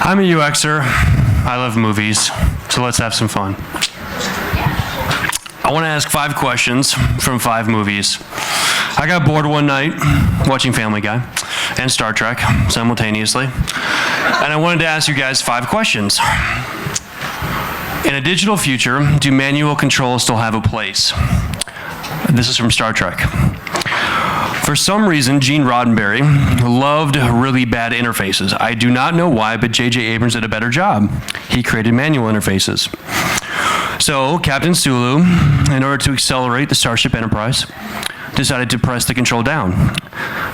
I'm a UXer. I love movies, so let's have some fun. I want to ask 5 questions from 5 movies. I got bored one night watching Family Guy and Star Trek simultaneously, and I wanted to ask you guys 5 questions. In a digital future, do manual controls still have a place? This is from Star Trek. For some reason, Gene Roddenberry loved really bad interfaces. I do not know why, but J.J. Abrams did a better job. He created manual interfaces. So Captain Sulu, in order to accelerate the Starship Enterprise, decided to press the control down.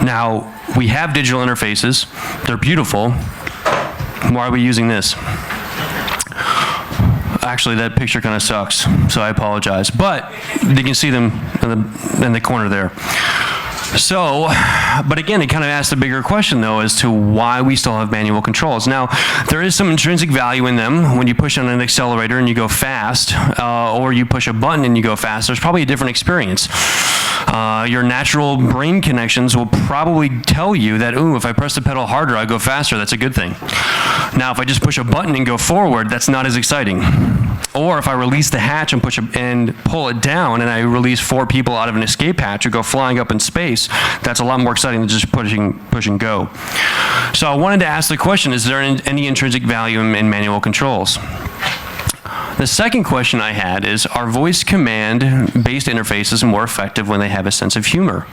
Now, we have digital interfaces. They're beautiful. Why are we using this? Actually, that picture kind of sucks, so I apologize. But you can see them in the corner there. So, but again, it kind of asks a bigger question, though, as to why we still have manual controls. Now, there is some intrinsic value in them. When you push on an accelerator and you go fast, or you push a button and you go fast, there's probably a different experience. Your natural brain connections will probably tell you that, ooh, if I press the pedal harder, I go faster. That's a good thing. Now, if I just push a button and go forward, that's not as exciting. Or if I release the hatch and pull it down, and I release 4 people out of an escape hatch or go flying up in space, that's a lot more exciting than just push and go. So I wanted to ask the question: is there any intrinsic value in manual controls? The second question I had is, are voice command-based interfaces more effective when they have a sense of humor?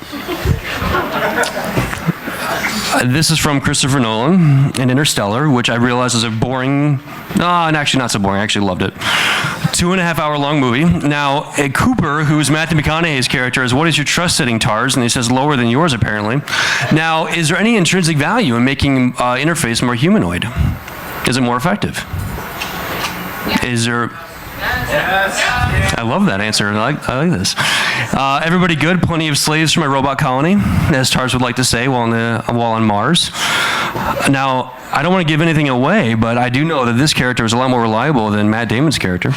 This is from Christopher Nolan in Interstellar, which I realize is a boring, actually not so boring, I actually loved it. 2.5-hour long movie. Now, Cooper, who is Matthew McConaughey's character, is, what is your trust setting, TARS? And he says lower than yours, apparently. Now, is there any intrinsic value in making interface more humanoid? Is it more effective? Is there... I love that answer. I like this. Everybody good? Plenty of slaves for my robot colony, as TARS would like to say, while on Mars. Now, I don't want to give anything away, but I do know that this character is a lot more reliable than Matt Damon's character.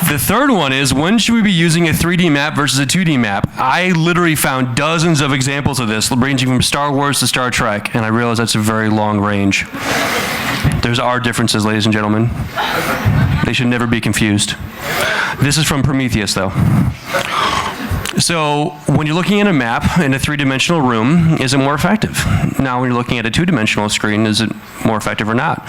The third one is, when should we be using a 3D map versus a 2D map? I literally found dozens of examples of this, ranging from Star Wars to Star Trek, and I realize that's a very long range. There's our differences, ladies and gentlemen. They should never be confused. This is from Prometheus, though. So when you're looking at a map in a 3-dimensional room, is it more effective? Now, when you're looking at a 2-dimensional screen, is it more effective or not?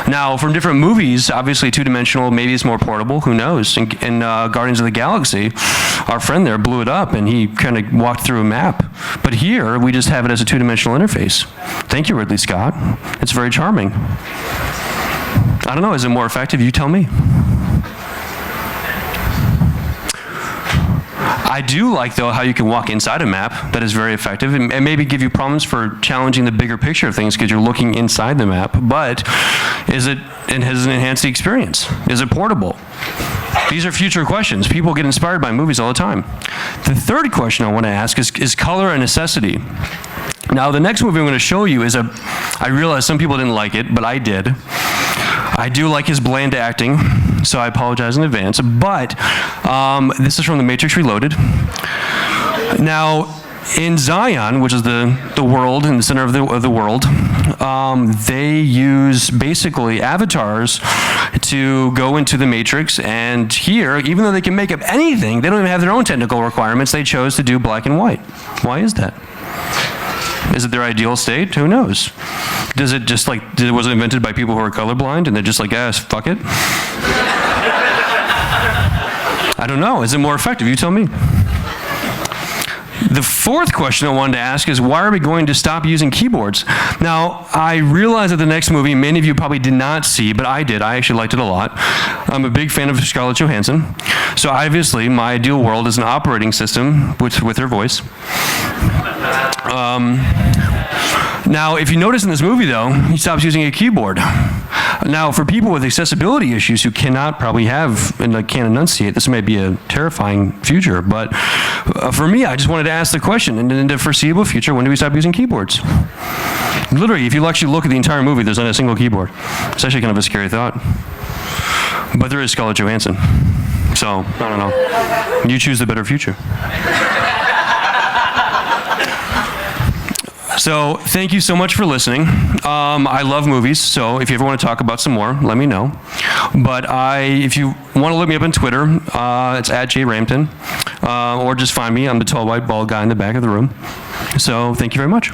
Now, from different movies, obviously 2-dimensional, maybe it's more portable, who knows? In Guardians of the Galaxy, our friend there blew it up and he kind of walked through a map. But here, we just have it as a 2-dimensional interface. Thank you, Ridley Scott. It's very charming. I don't know, is it more effective? You tell me. I do like, though, how you can walk inside a map. That is very effective, and maybe give you problems for challenging the bigger picture of things because you're looking inside the map. But has it enhanced the experience? Is it portable? These are future questions. People get inspired by movies all the time. The third question I want to ask is color a necessity? Now, the next movie I'm going to show you is I realize some people didn't like it, but I did. I do like his bland acting, so I apologize in advance. But this is from The Matrix Reloaded. Now, in Zion, which is the world, in the center of the world, they use basically avatars to go into the Matrix. And here, even though they can make up anything, they don't even have their own technical requirements. They chose to do black and white. Why is that? Is it their ideal state? Who knows? Was it invented by people who are colorblind and they're just like, fuck it? I don't know. Is it more effective? You tell me. The fourth question I wanted to ask is, why are we going to stop using keyboards? Now, I realize that the next movie, many of you probably did not see, but I did. I actually liked it a lot. I'm a big fan of Scarlett Johansson. So obviously, my ideal world is an operating system with her voice. Now, if you notice in this movie, though, he stops using a keyboard. Now, for people with accessibility issues who cannot probably have and can't enunciate, this may be a terrifying future. But for me, I just wanted to ask the question, and in the foreseeable future, when do we stop using keyboards? Literally, if you actually look at the entire movie, there's not a single keyboard. It's actually kind of a scary thought. But there is Scarlett Johansson. So, I don't know. You choose the better future. So thank you so much for listening. I love movies, so if you ever want to talk about some more, let me know. But if you want to look me up on Twitter, it's @JRampton, or just find me. I'm the tall white bald guy in the back of the room. So thank you very much.